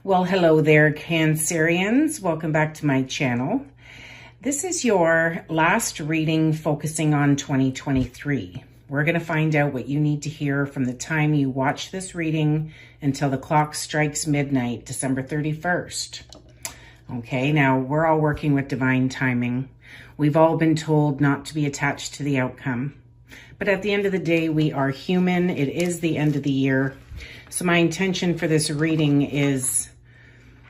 Well, hello there, Cancerians. Welcome back to my channel. This is your last reading focusing on 2023. We're going to find out what you need to hear from the time you watch this reading until the clock strikes midnight, December 31st. Okay, now we're all working with divine timing. We've all been told not to be attached to the outcome. But at the end of the day, we are human. It is the end of the year. So my intention for this reading is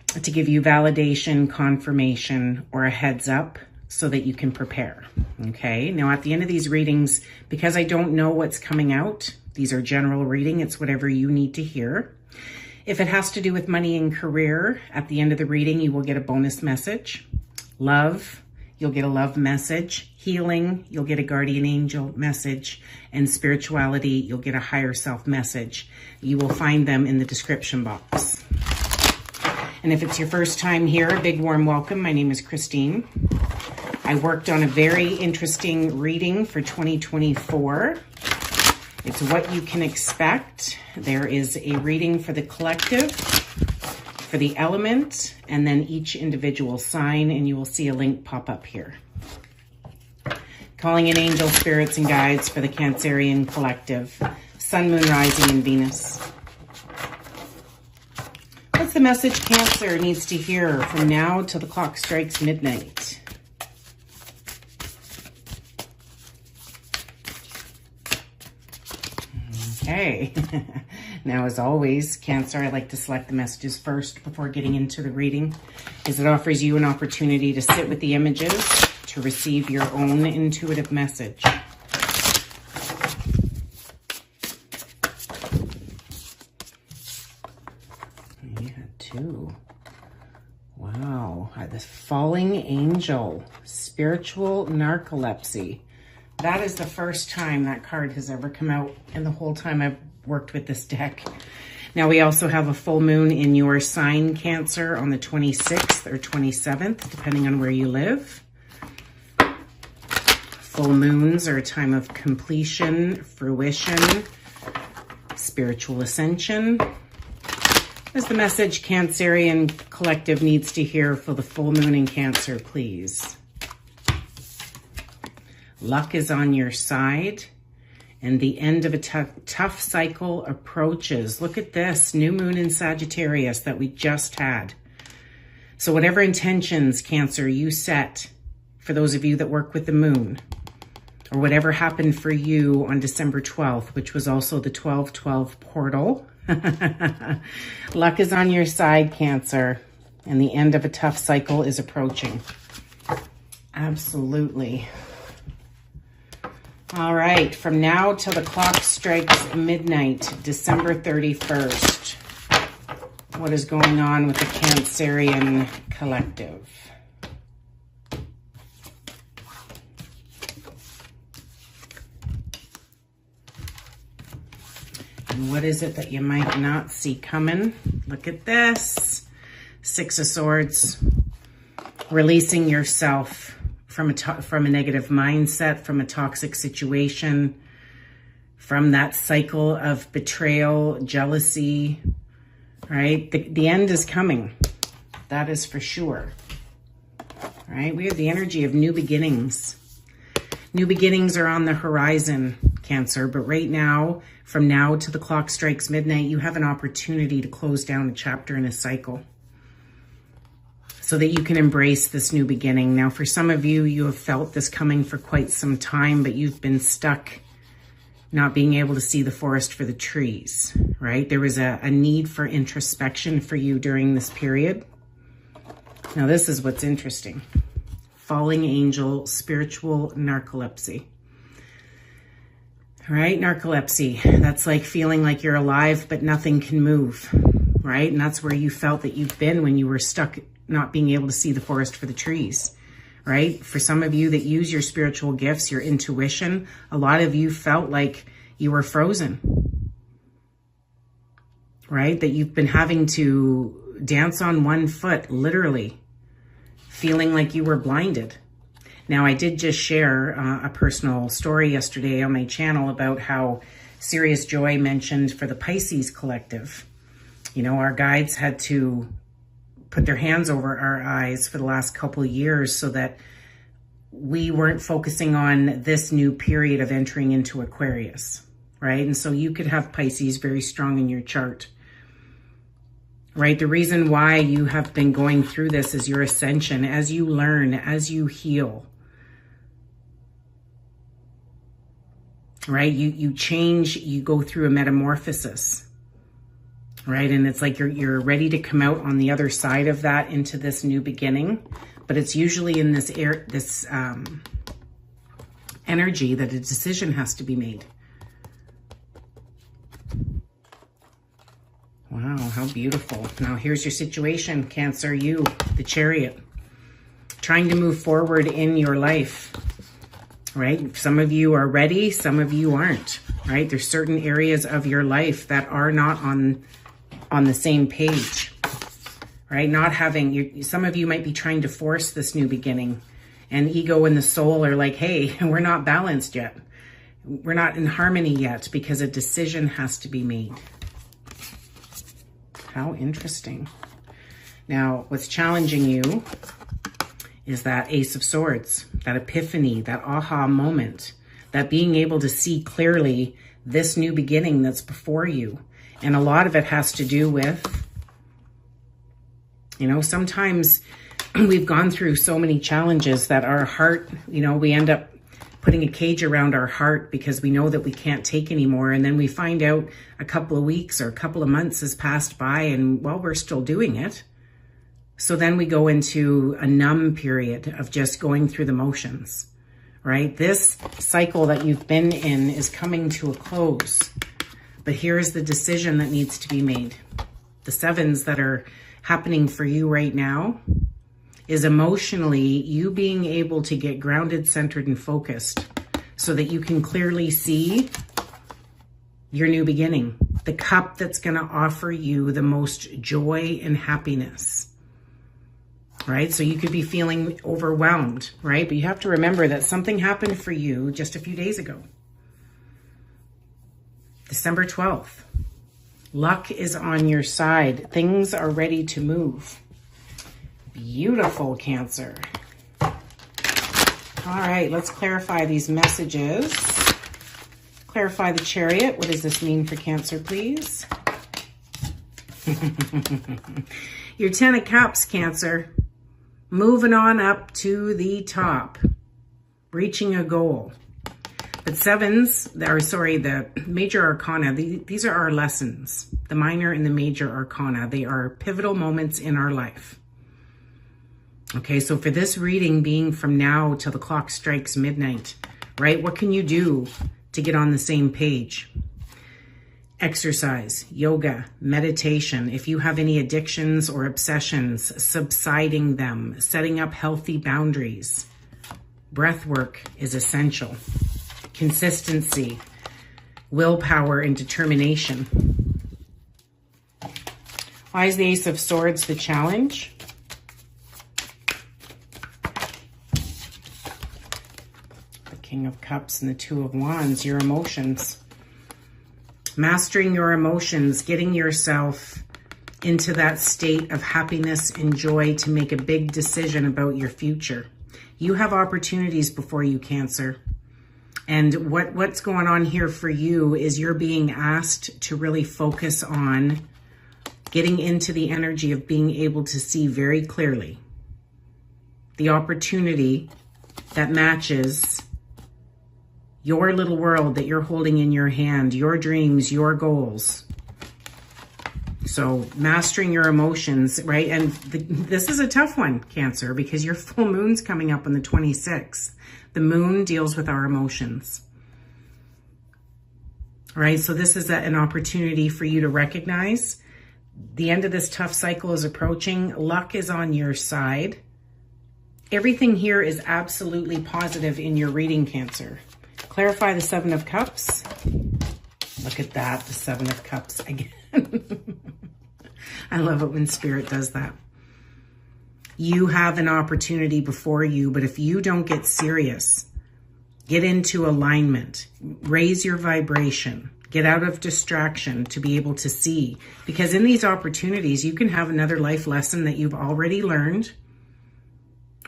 to give you validation, confirmation, or a heads up so that you can prepare. Okay, now at the end of these readings, because I don't know what's coming out, these are general reading, it's whatever you need to hear. If it has to do with money and career, at the end of the reading, you will get a bonus message. Love, you'll get a love message. Healing, you'll get a guardian angel message. And spirituality, you'll get a higher self message. You will find them in the description box. And if it's your first time here, a big warm welcome. My name is Christine. I worked on a very interesting reading for 2024. It's what you can expect. There is a reading for the collective, for the element, and then each individual sign, and you will see a link pop up here. Calling in angel spirits and guides for the Cancerian collective, Sun, Moon, Rising, and Venus. What's the message Cancer needs to hear from now till the clock strikes midnight? Okay. Now, as always, Cancer, I like to select the messages first before getting into the reading, as it offers you an opportunity to sit with the images to receive your own intuitive message. Two. Wow, the falling angel, spiritual narcolepsy. That is the first time that card has ever come out in the whole time I've worked with this deck. Now we also have a full moon in your sign, Cancer, on the 26th or 27th, depending on where you live. Full moons are a time of completion, fruition, spiritual ascension. What's the message Cancerian collective needs to hear for the full moon in Cancer, please? Luck is on your side, and the end of a tough cycle approaches. Look at this, new moon in Sagittarius that we just had. So whatever intentions, Cancer, you set, for those of you that work with the moon, or whatever happened for you on December 12th, which was also the 12/12 portal, luck is on your side, Cancer, and the end of a tough cycle is approaching. Absolutely. All right, from now till the clock strikes midnight, December 31st, what is going on with the Cancerian collective? And what is it that you might not see coming? Look at this. Six of Swords. Releasing yourself from a negative mindset, from a toxic situation, from that cycle of betrayal, jealousy, right? The end is coming. That is for sure. Right? We have the energy of new beginnings. New beginnings are on the horizon, Cancer, but right now, from now to the clock strikes midnight, you have an opportunity to close down a chapter in a cycle so that you can embrace this new beginning. Now, for some of you, you have felt this coming for quite some time, but you've been stuck not being able to see the forest for the trees, right? There was a need for introspection for you during this period. Now, this is what's interesting. Falling angel, spiritual narcolepsy. Right? Narcolepsy. That's like feeling like you're alive, but nothing can move, right? And that's where you felt that you've been when you were stuck not being able to see the forest for the trees, right? For some of you that use your spiritual gifts, your intuition, a lot of you felt like you were frozen, right? That you've been having to dance on one foot, literally, feeling like you were blinded. Now, I did just share a personal story yesterday on my channel about how Serious Joy mentioned for the Pisces collective, you know, our guides had to put their hands over our eyes for the last couple of years so that we weren't focusing on this new period of entering into Aquarius, right? And so you could have Pisces very strong in your chart, right? The reason why you have been going through this is your ascension, as you learn, as you heal, right? You change, you go through a metamorphosis, right? And it's like you're ready to come out on the other side of that into this new beginning. But it's usually in this energy that a decision has to be made. Wow, how beautiful. Now here's your situation, Cancer, you, the Chariot, trying to move forward in your life, right? Some of you are ready, some of you aren't, right? There's certain areas of your life that are not on the same page, right? Not having, some of you might be trying to force this new beginning, and ego and the soul are like, hey, we're not balanced yet. We're not in harmony yet because a decision has to be made. How interesting. Now, what's challenging you is that Ace of Swords, that epiphany, that aha moment, that being able to see clearly this new beginning that's before you. And a lot of it has to do with, you know, sometimes we've gone through so many challenges that our heart, you know, we end up putting a cage around our heart because we know that we can't take anymore. And then we find out a couple of weeks or a couple of months has passed by and, well, we're still doing it. So then we go into a numb period of just going through the motions, right? This cycle that you've been in is coming to a close. But here's the decision that needs to be made. The sevens that are happening for you right now is emotionally you being able to get grounded, centered, and focused so that you can clearly see your new beginning, the cup that's going to offer you the most joy and happiness, right? So you could be feeling overwhelmed, right? But you have to remember that something happened for you just a few days ago. December 12th. Luck is on your side. Things are ready to move. Beautiful, Cancer. All right, let's clarify these messages. Clarify the Chariot. What does this mean for Cancer, please? Your 10 of Cups, Cancer. Moving on up to the top. Reaching a goal. But sevens, the major arcana, these are our lessons. The minor and the major arcana, they are pivotal moments in our life. Okay, so for this reading being from now till the clock strikes midnight, right? What can you do to get on the same page? Exercise, yoga, meditation. If you have any addictions or obsessions, subsiding them, setting up healthy boundaries. Breath work is essential. Consistency, willpower, and determination. Why is the Ace of Swords the challenge? The King of Cups and the Two of Wands, your emotions. Mastering your emotions, getting yourself into that state of happiness and joy to make a big decision about your future. You have opportunities before you, Cancer. And what's going on here for you is you're being asked to really focus on getting into the energy of being able to see very clearly the opportunity that matches your little world that you're holding in your hand, your dreams, your goals. So mastering your emotions, right? And this is a tough one, Cancer, because your full moon's coming up on the 26th. The moon deals with our emotions, right? So this is an opportunity for you to recognize the end of this tough cycle is approaching. Luck is on your side. Everything here is absolutely positive in your reading, Cancer. Clarify the Seven of Cups. Look at that, the Seven of Cups again. I love it when Spirit does that. You have an opportunity before you, but if you don't get serious, get into alignment, raise your vibration, Get out of distraction to be able to see. Because in these opportunities, you can have another life lesson that you've already learned,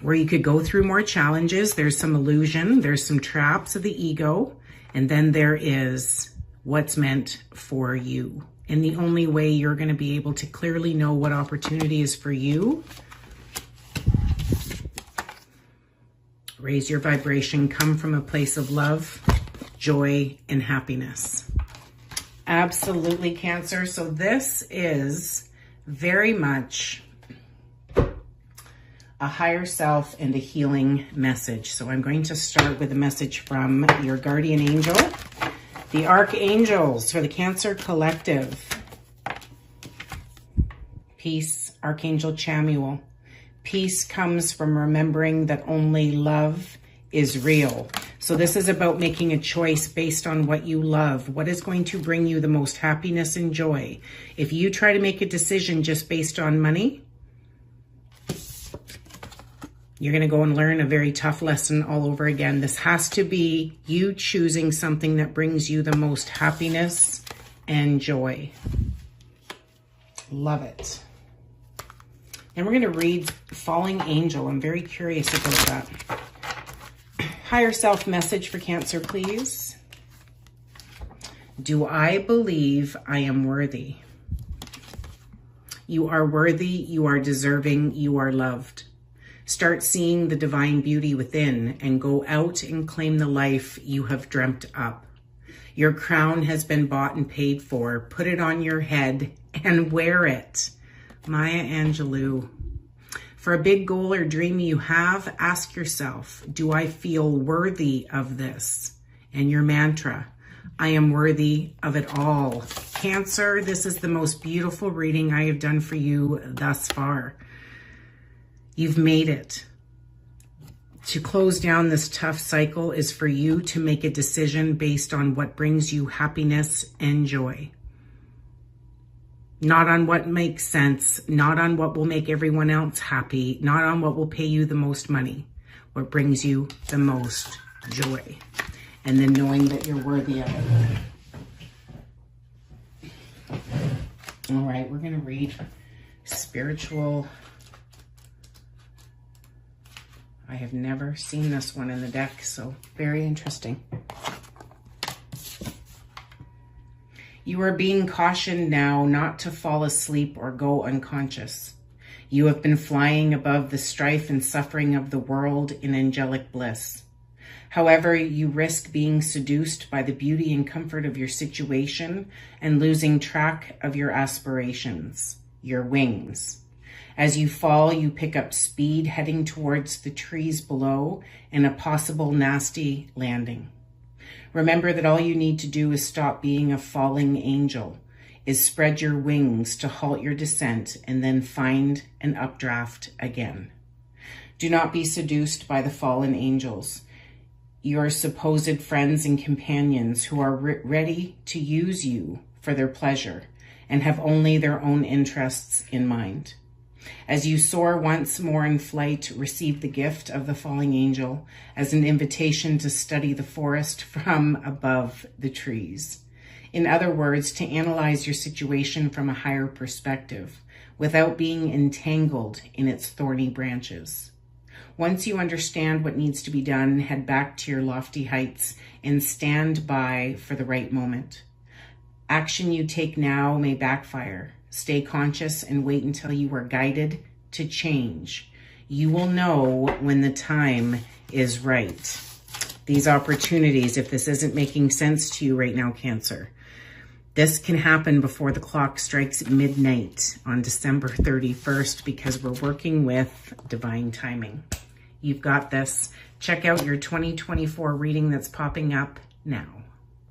or you could go through more challenges. There's some illusion, there's some traps of the ego, and then there is what's meant for you. And the only way you're going to be able to clearly know what opportunity is for you, raise your vibration, come from a place of love, joy, and happiness. Absolutely, Cancer. So this is very much a higher self and a healing message. So I'm going to start with a message from your guardian angel, the archangels for the Cancer collective. Peace, Archangel Chamuel. Peace comes from remembering that only love is real. So this is about making a choice based on what you love. What is going to bring you the most happiness and joy? If you try to make a decision just based on money, you're going to go and learn a very tough lesson all over again. This has to be you choosing something that brings you the most happiness and joy. Love it. And we're going to read Falling Angel. I'm very curious about that. Higher self message for Cancer, please. Do I believe I am worthy? You are worthy, you are deserving, you are loved. Start seeing the divine beauty within and go out and claim the life you have dreamt up. Your crown has been bought and paid for. Put it on your head and wear it. Maya Angelou. For a big goal or dream you have, ask yourself, do I feel worthy of this? And your mantra, I am worthy of it all. Cancer, this is the most beautiful reading I have done for you thus far. You've made it. To close down this tough cycle is for you to make a decision based on what brings you happiness and joy. Not on what makes sense, not on what will make everyone else happy, not on what will pay you the most money, what brings you the most joy. And then knowing that you're worthy of it. All right, we're going to read spiritual. I have never seen this one in the deck, so very interesting. You are being cautioned now not to fall asleep or go unconscious. You have been flying above the strife and suffering of the world in angelic bliss. However, you risk being seduced by the beauty and comfort of your situation and losing track of your aspirations, your wings. As you fall, you pick up speed, heading towards the trees below and a possible nasty landing. Remember that all you need to do is stop being a falling angel, is spread your wings to halt your descent and then find an updraft again. Do not be seduced by the fallen angels, your supposed friends and companions who are ready to use you for their pleasure and have only their own interests in mind. As you soar once more in flight, receive the gift of the falling angel as an invitation to study the forest from above the trees. In other words, to analyze your situation from a higher perspective without being entangled in its thorny branches. Once you understand what needs to be done, head back to your lofty heights and stand by for the right moment. Action you take now may backfire. Stay conscious and wait until you are guided to change. You will know when the time is right. These opportunities, if this isn't making sense to you right now, Cancer, this can happen before the clock strikes midnight on December 31st because we're working with divine timing. You've got this. Check out your 2024 reading that's popping up now.